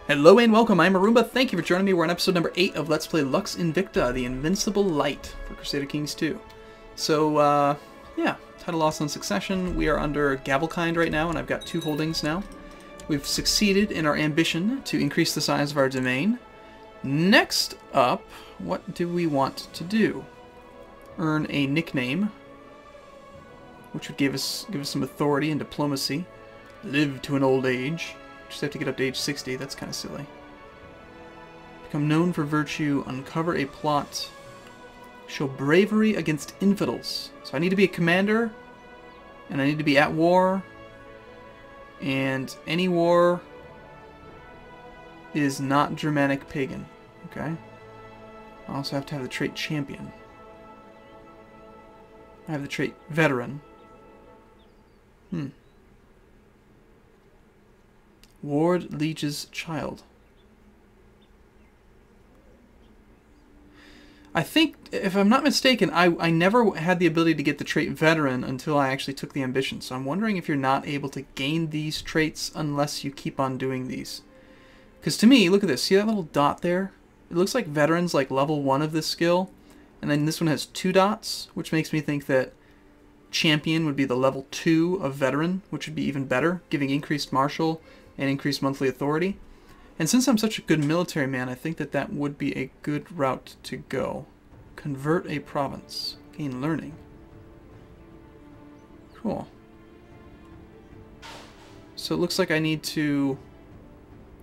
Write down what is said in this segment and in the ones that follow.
Hello and welcome, I'm Arumba. Thank you for joining me. We're on episode number 8 of Let's Play Lux Invicta, the Invincible Light for Crusader Kings 2. So, yeah, title lost on succession. We are under Gavelkind right now, and I've got 2 holdings now. We've succeeded in our ambition to increase the size of our domain. Next up, what do we want to do? Earn a nickname, which would give us some authority and diplomacy. Live to an old age. Just have to get up to age 60, that's kind of silly. Become known for virtue, uncover a plot, show bravery against infidels. So I need to be a commander, and I need to be at war, and any war is not Germanic pagan, okay? I also have to have the trait champion. I have the trait veteran. Ward Liege's child. I think, if I'm not mistaken, I never had the ability to get the trait veteran until I actually took the ambition. So I'm wondering if you're not able to gain these traits unless you keep on doing these. Because to me, look at this. See that little dot there? It looks like veteran's like level 1 of this skill. And then this one has 2 dots, which makes me think that champion would be the level 2 of veteran, which would be even better, giving increased martial and increased monthly authority. And since I'm such a good military man, I think that that would be a good route to go. Convert a province. Gain learning. Cool. So it looks like I need to...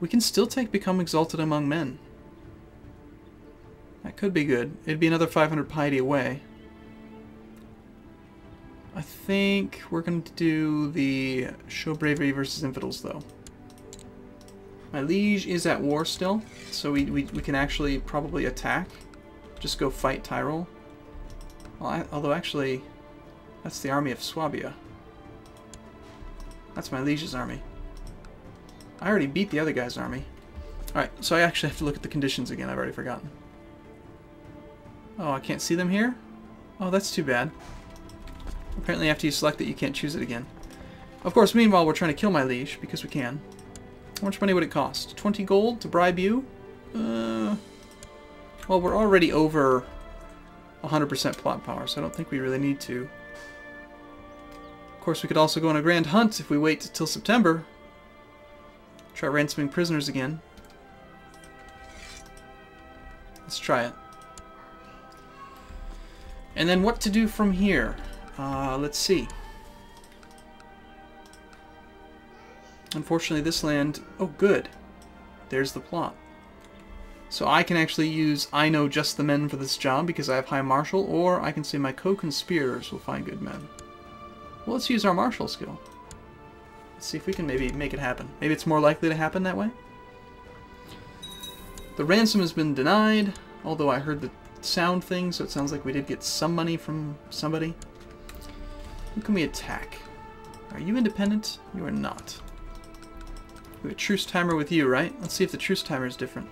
We can still take Become Exalted Among Men. That could be good. It'd be another 500 piety away. I think we're going to do the Show Bravery versus Infidels, though. My liege is at war still, so we can actually probably attack. Just go fight Tyrol. Well, although actually, that's the army of Swabia. That's my liege's army. I already beat the other guy's army. Alright, so I actually have to look at the conditions again. I've already forgotten. Oh, I can't see them here? Oh, that's too bad. Apparently after you select it, you can't choose it again. Of course, meanwhile, we're trying to kill my liege, because we can. How much money would it cost? 20 gold to bribe you? Well, we're already over 100% plot power, so I don't think we really need to. Of course, we could also go on a grand hunt if we wait till September. Try ransoming prisoners again. Let's try it. And then what to do from here? Let's see. Unfortunately, this land... Oh, good. There's the plot. So I can actually use I know just the men for this job because I have high martial, or I can say my co-conspirators will find good men. Well, let's use our martial skill. Let's see if we can maybe make it happen. Maybe it's more likely to happen that way. The ransom has been denied, although I heard the sound thing, so it sounds like we did get some money from somebody. Who can we attack? Are you independent? You are not. We have a truce timer with you, right? Let's see if the truce timer is different.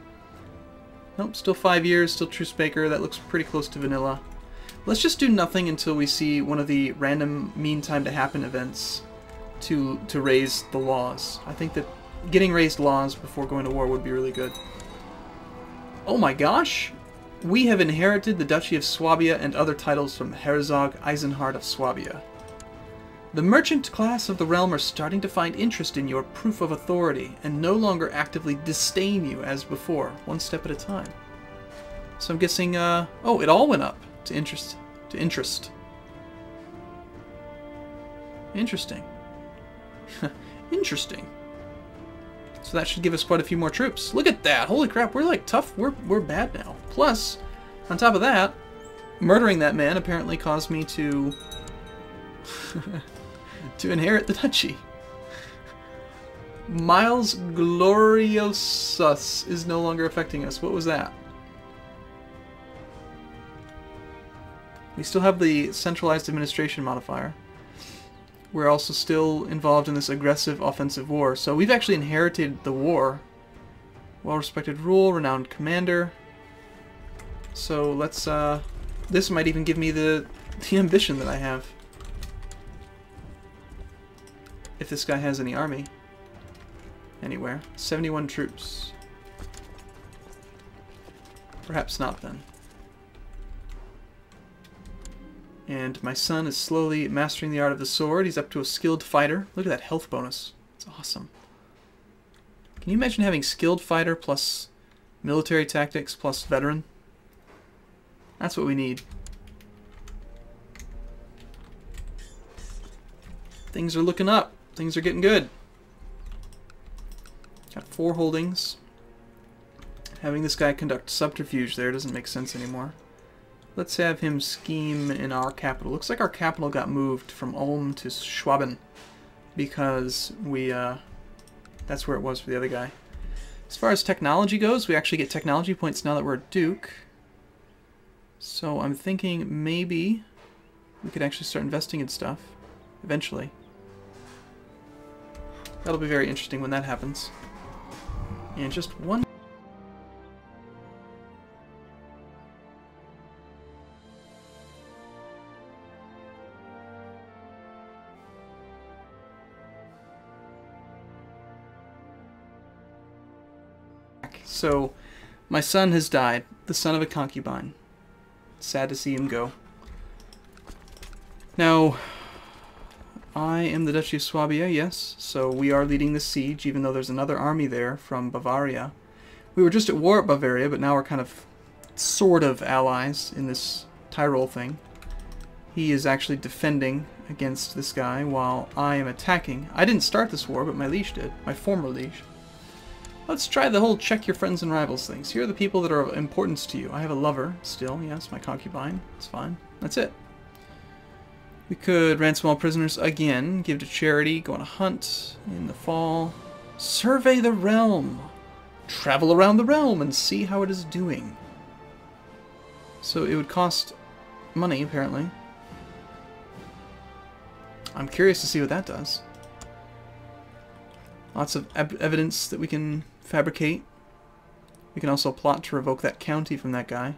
Nope, still 5 years, still truce baker. That looks pretty close to vanilla. Let's just do nothing until we see one of the random mean time to happen events to raise the laws. I think that getting raised laws before going to war would be really good. Oh my gosh! We have inherited the Duchy of Swabia and other titles from Herzog Eisenhard of Swabia. The merchant class of the realm are starting to find interest in your proof of authority and no longer actively disdain you as before, one step at a time. So I'm guessing, oh, it all went up to interest. Interesting. Interesting. So that should give us quite a few more troops. Look at that! Holy crap, we're like tough, we're bad now. Plus, on top of that, murdering that man apparently caused me to... to inherit the duchy. Miles Gloriosus is no longer affecting us. What was that? We still have the centralized administration modifier. We're also still involved in this aggressive offensive war. So we've actually inherited the war. Well-respected rule, renowned commander. So let's, this might even give me the ambition that I have. If this guy has any army. Anywhere. 71 troops. Perhaps not then. And my son is slowly mastering the art of the sword. He's up to a skilled fighter. Look at that health bonus. It's awesome. Can you imagine having skilled fighter plus military tactics plus veteran? That's what we need. Things are looking up. Things are getting good. Got 4 holdings. Having this guy conduct subterfuge there doesn't make sense anymore. Let's have him scheme in our capital. Looks like our capital got moved from Ulm to Schwaben because we, that's where it was for the other guy. As far as technology goes, we actually get technology points now that we're a duke. So I'm thinking maybe we could actually start investing in stuff eventually. That'll be very interesting when that happens. And just one... So, my son has died, the son of a concubine. Sad to see him go. Now, I am the Duchy of Swabia, yes, so we are leading the siege, even though there's another army there from Bavaria. We were just at war at Bavaria, but now we're kind of, sort of allies in this Tyrol thing. He is actually defending against this guy while I am attacking. I didn't start this war, but my liege did, my former liege. Let's try the whole check your friends and rivals things. Here are the people that are of importance to you. I have a lover still, yes, my concubine. It's fine. That's it. We could ransom all prisoners again, give to charity, go on a hunt in the fall. Survey the realm. Travel around the realm and see how it is doing. So it would cost money, apparently. I'm curious to see what that does. Lots of evidence that we can fabricate. We can also plot to revoke that county from that guy.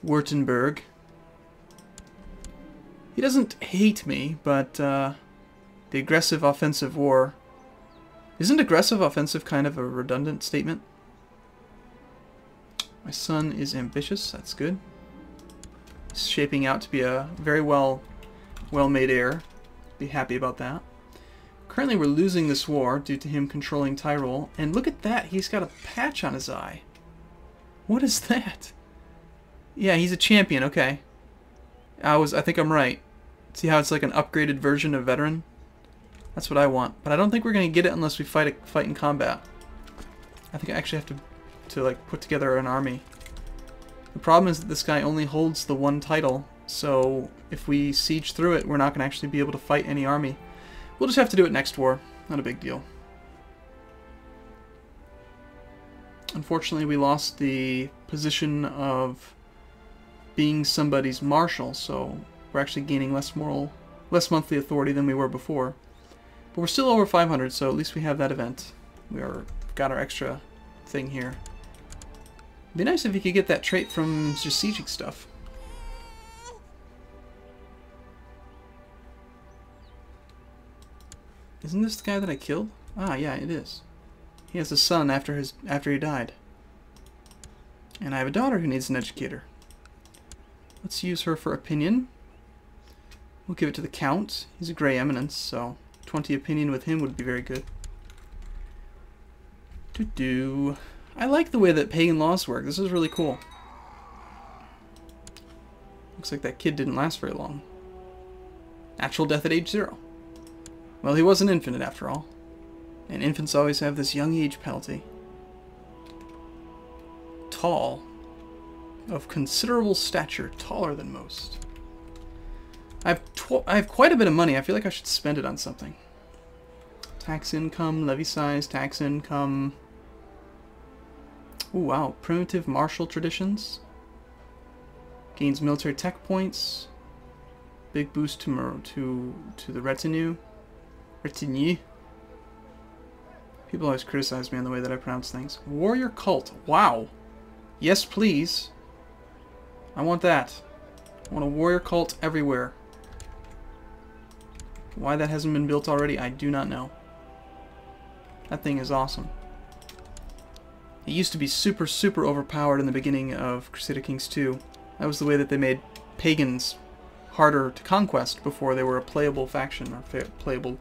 Württemberg. He doesn't hate me, but the aggressive offensive war... Isn't aggressive offensive kind of a redundant statement? My son is ambitious, that's good. He's shaping out to be a very well-made heir. Be happy about that. Currently we're losing this war due to him controlling Tyrol. And look at that, he's got a patch on his eye. What is that? Yeah, he's a champion, okay. I think I'm right. See how it's like an upgraded version of veteran? That's what I want. But I don't think we're going to get it unless we fight in combat. I think I actually have to like put together an army. The problem is that this guy only holds the one title. So if we siege through it, we're not going to actually be able to fight any army. We'll just have to do it next war. Not a big deal. Unfortunately, we lost the position of being somebody's marshal, so we're actually gaining less monthly authority than we were before. But we're still over 500, so at least we have that event. Got our extra thing here. It'd be nice if you could get that trait from just sieging stuff. Isn't this the guy that I killed? Ah, yeah, it is. He has a son after he died. And I have a daughter who needs an educator. Let's use her for opinion. We'll give it to the Count. He's a Grey Eminence, so 20 opinion with him would be very good. I like the way that pagan laws work. This is really cool. Looks like that kid didn't last very long. Natural death at age 0. Well, he was an infant after all. And infants always have this young age penalty. Tall. Of considerable stature, taller than most. I have quite a bit of money. I feel like I should spend it on something. Tax income, levy size, tax income. Ooh, wow. Primitive martial traditions. Gains military tech points. Big boost to the retinue. Retinue. People always criticize me on the way that I pronounce things. Warrior cult. Wow. Yes, please. I want that. I want a warrior cult everywhere. Why that hasn't been built already, I do not know. That thing is awesome. used to be super, super overpowered in the beginning of Crusader Kings 2. That was the way that they made pagans harder to conquest before they were a playable faction or playable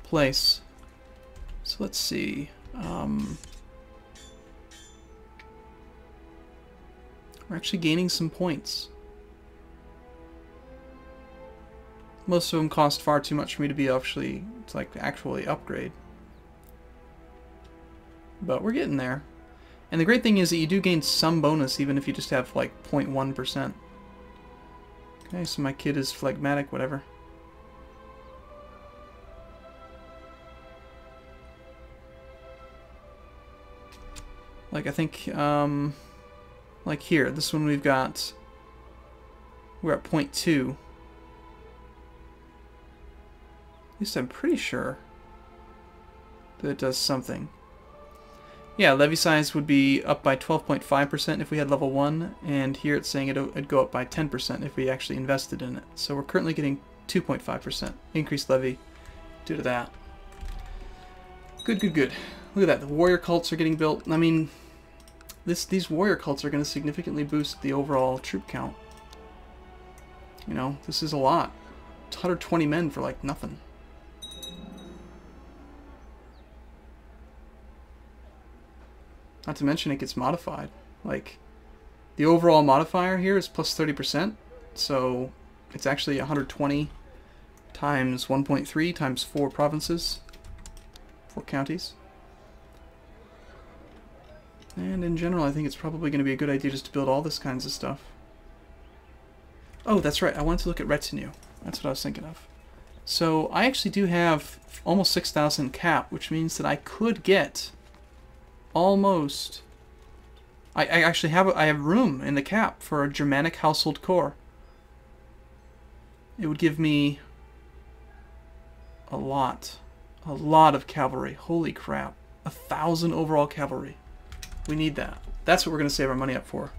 place. So let's see. We're actually gaining some points. Most of them cost far too much for me to be actually upgrade. But we're getting there. And the great thing is that you do gain some bonus even if you just have like 0.1%. Okay, so my kid is phlegmatic, whatever. Like I think, like here, this one we're at 0.2. At least I'm pretty sure that it does something. Yeah, levy size would be up by 12.5% if we had level 1, and here it's saying it'd go up by 10% if we actually invested in it. So we're currently getting 2.5% increased levy due to that. Good, good, good. Look at that, the warrior cults are getting built. I mean, these warrior cults are going to significantly boost the overall troop count. You know, this is a lot. 120 men for like nothing. Not to mention it gets modified. Like, the overall modifier here is plus 30%, so it's actually 120 times 1.3 times 4 provinces, 4 counties. And in general, I think it's probably going to be a good idea just to build all this kinds of stuff. Oh, that's right, I wanted to look at retinue. That's what I was thinking of. So I actually do have almost 6,000 cap, which means that I could get almost... I actually have I have room in the cap for a Germanic household core. It would give me a lot of cavalry. Holy crap. 1,000 overall cavalry. We need that. That's what we're going to save our money up for.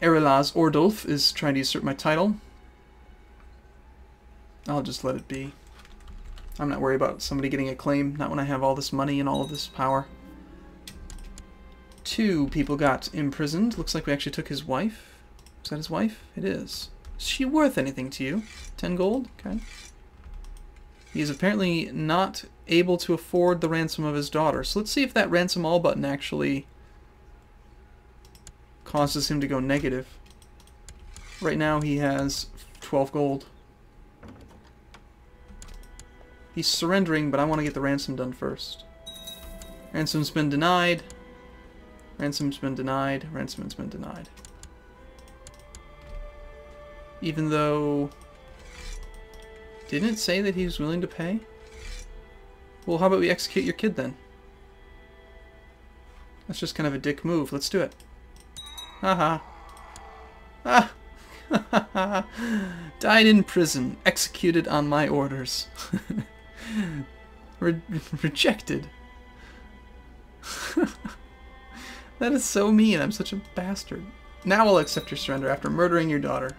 Erelaz Ordulf is trying to usurp my title. I'll just let it be. I'm not worried about somebody getting a claim, not when I have all this money and all of this power. 2 people got imprisoned. Looks like we actually took his wife. Is that his wife? It is. Is she worth anything to you? 10 gold? Okay. He is apparently not able to afford the ransom of his daughter. So let's see if that ransom all button actually causes him to go negative. Right now he has 12 gold. He's surrendering, but I want to get the ransom done first. Ransom's been denied. Ransom's been denied. Ransom's been denied. Even though... Didn't it say that he was willing to pay? Well, how about we execute your kid then? That's just kind of a dick move. Let's do it. Haha. Ah! Died in prison. Executed on my orders. Rejected. That is so mean. I'm such a bastard. Now I'll accept your surrender after murdering your daughter.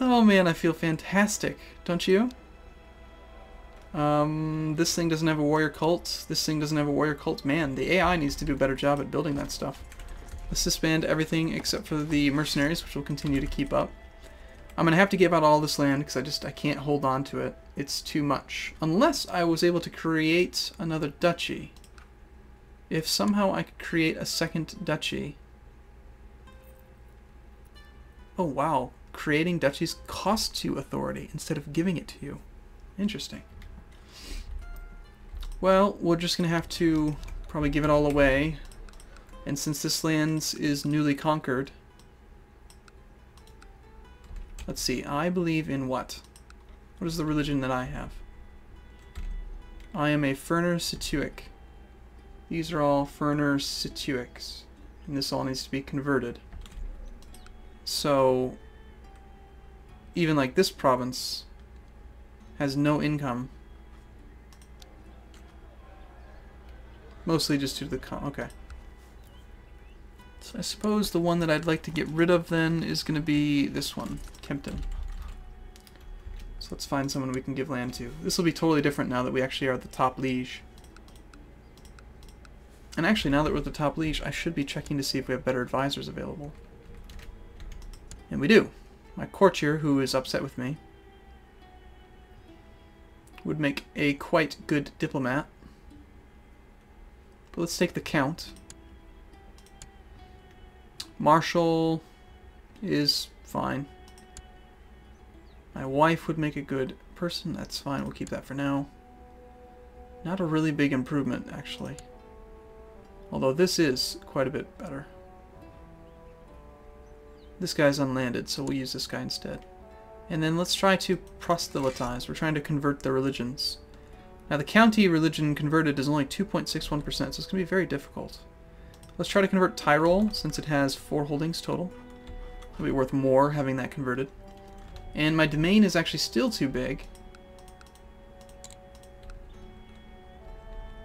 Oh man, I feel fantastic. Don't you? This thing doesn't have a warrior cult. This thing doesn't have a warrior cult. Man, the AI needs to do a better job at building that stuff. Let's disband everything except for the mercenaries, which will continue to keep up. I'm going to have to give out all this land because I can't hold on to it. It's too much. Unless I was able to create another duchy. If somehow I could create a second duchy. Oh wow. Creating duchies costs you authority instead of giving it to you. Interesting. Well, we're just going to have to probably give it all away. And since this land is newly conquered... Let's see, I believe in what? What is the religion that I have? I am a Ferner Situic. These are all Ferner Situics. And this all needs to be converted. So, even like this province has no income. Mostly just due to the okay. So I suppose the one that I'd like to get rid of then is going to be this one, Kempton. So let's find someone we can give land to. This will be totally different now that we actually are at the top liege. And actually, now that we're at the top liege, I should be checking to see if we have better advisors available. And we do. My courtier, who is upset with me, would make a quite good diplomat. But let's take the count. Marshal is fine. My wife would make a good person. That's fine. We'll keep that for now. Not a really big improvement, actually. Although this is quite a bit better. This guy's unlanded, so we'll use this guy instead. And then let's try to proselytize. We're trying to convert the religions. Now the county religion converted is only 2.61%, so it's going to be very difficult. Let's try to convert Tyrol, since it has 4 holdings total. It'll be worth more having that converted. And my domain is actually still too big.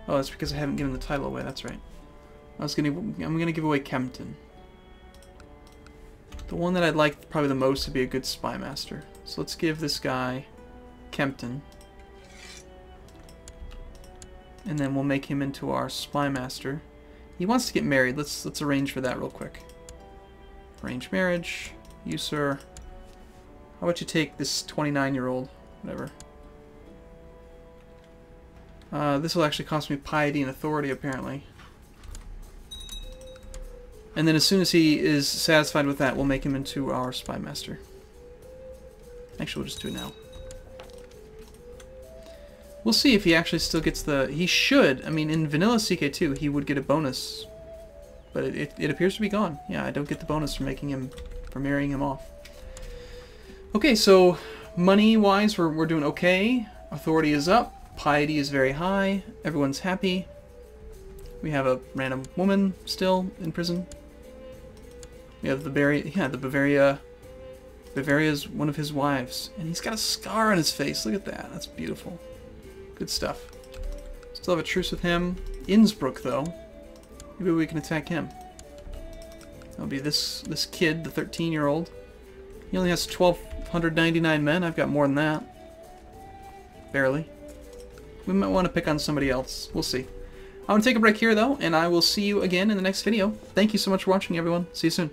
Oh, that's because I haven't given the title away, that's right. I'm gonna give away Kempton. The one that I'd like probably the most to be a good spy master. So let's give this guy Kempton. And then we'll make him into our spy master. He wants to get married. Let's arrange for that real quick. Arrange marriage. You, sir. How about you take this 29-year-old? Whatever. This will actually cost me piety and authority, apparently. And then as soon as he is satisfied with that, we'll make him into our spy master. Actually, we'll just do it now. We'll see if he actually still gets the... He should. I mean, in vanilla CK2, he would get a bonus. But it appears to be gone. Yeah, I don't get the bonus for marrying him off. Okay, so money-wise, we're doing okay. Authority is up. Piety is very high. Everyone's happy. We have a random woman still in prison. We have the Bavaria's one of his wives. And he's got a scar on his face. Look at that. That's beautiful. Good stuff. Still have a truce with him. Innsbruck, though. Maybe we can attack him. That'll be this kid, the 13-year-old. He only has 1,299 men. I've got more than that. Barely. We might want to pick on somebody else. We'll see. I'm going to take a break here, though, and I will see you again in the next video. Thank you so much for watching, everyone. See you soon.